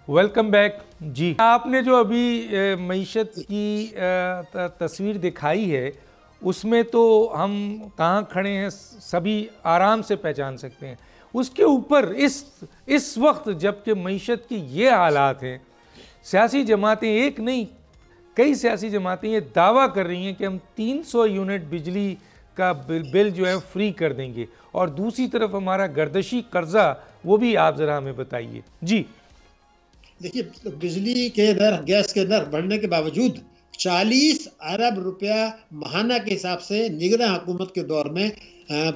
Welcome back जी। आपने जो अभी मईशत की तस्वीर दिखाई है उसमें तो हम कहाँ खड़े हैं सभी आराम से पहचान सकते हैं। उसके ऊपर इस वक्त जबकि मईशत की ये हालात हैं, सियासी जमातें एक नहीं कई सियासी जमातें ये दावा कर रही हैं कि हम 300 यूनिट बिजली का बिल जो है फ्री कर देंगे, और दूसरी तरफ हमारा गर्दशी कर्जा वो भी आप ज़रा हमें बताइए जी। देखिए, बिजली के दर, गैस के दर बढ़ने के बावजूद 40 अरब रुपया महाना के हिसाब से निगरान हुकूमत के दौर में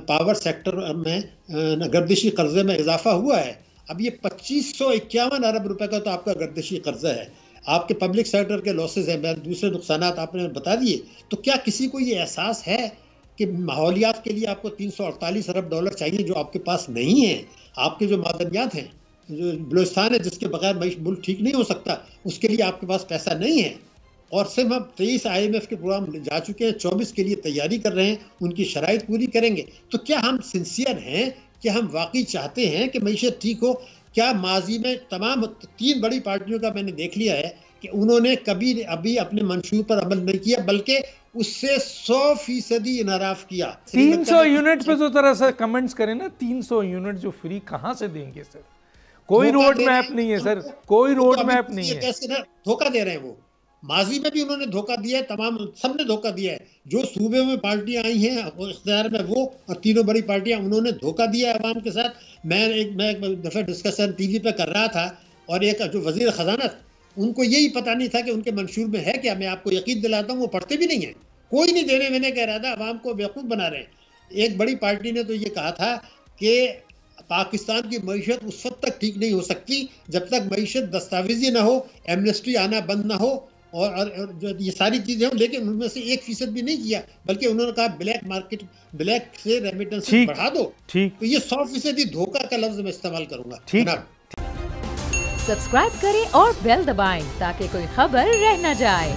पावर सेक्टर में गर्दिशी कर्जे में इजाफा हुआ है। अब ये 2551 अरब रुपए का तो आपका गर्दिशी कर्जा है। आपके पब्लिक सेक्टर के लॉसेज हैं, दूसरे नुकसानात आपने बता दिए। तो क्या किसी को ये एहसास है कि माहौलियात के लिए आपको 348 अरब डॉलर चाहिए जो आपके पास नहीं है? आपके जो मादनियात हैं, जो बलूचिस्तान है जिसके बगैर मुल्क ठीक नहीं हो सकता, उसके लिए आपके पास पैसा नहीं है। और सिर्फ हम 23 IMF के प्रोग्राम जा चुके हैं, 24 के लिए तैयारी कर रहे हैं, उनकी शराइत पूरी करेंगे। तो क्या हम सिंसियर हैं? क्या हम वाकई चाहते हैं कि मईशत ठीक हो? क्या माजी में तमाम 3 बड़ी पार्टियों का मैंने देख लिया है कि उन्होंने कभी अभी अपने मंशूर पर अमल नहीं किया, बल्कि उससे 100% इनराफ किया। 300 यूनिट पे तो तरह से कमेंट्स करें ना, 300 यूनिट जो फ्री कहाँ से देंगे सर? कोई रोड मैप नहीं है सर, कोई रोड मैप नहीं है। कैसे ना धोखा दे रहे हैं वो? माजी में भी उन्होंने धोखा दिया है, तमाम सबने धोखा दिया है। जो सूबे में पार्टियां आई हैं इख्तियार में, वो और तीनों बड़ी पार्टियां, उन्होंने धोखा दिया है अवाम के साथ। मैं एक दफ़ा डिस्कशन टीवी पे कर रहा था, और एक जो वजीर खजाना, उनको यही पता नहीं था कि उनके मंशूर में है क्या। मैं आपको यकीन दिलाता हूँ, वो पढ़ते भी नहीं है। कोई नहीं देने वेने का इरादा, अवाम को बेवकूफ़ बना रहे हैं। एक बड़ी पार्टी ने तो ये कहा था कि पाकिस्तान की मईशत उस वक्त तक ठीक नहीं हो सकती जब तक मईशत दस्तावेजी ना हो, एमनेस्टी आना बंद ना हो, और जो ये सारी चीजें हो। लेकिन उनमें से 1% भी नहीं किया, बल्कि उन्होंने कहा ब्लैक मार्केट, ब्लैक से रेमिटेंस बढ़ा दो। ठीक, तो ये 100% धोखा का लफ्ज मैं इस्तेमाल करूंगा। ठीक, सब्सक्राइब करें और बेल दबाएं ताकि कोई खबर रह न जाए।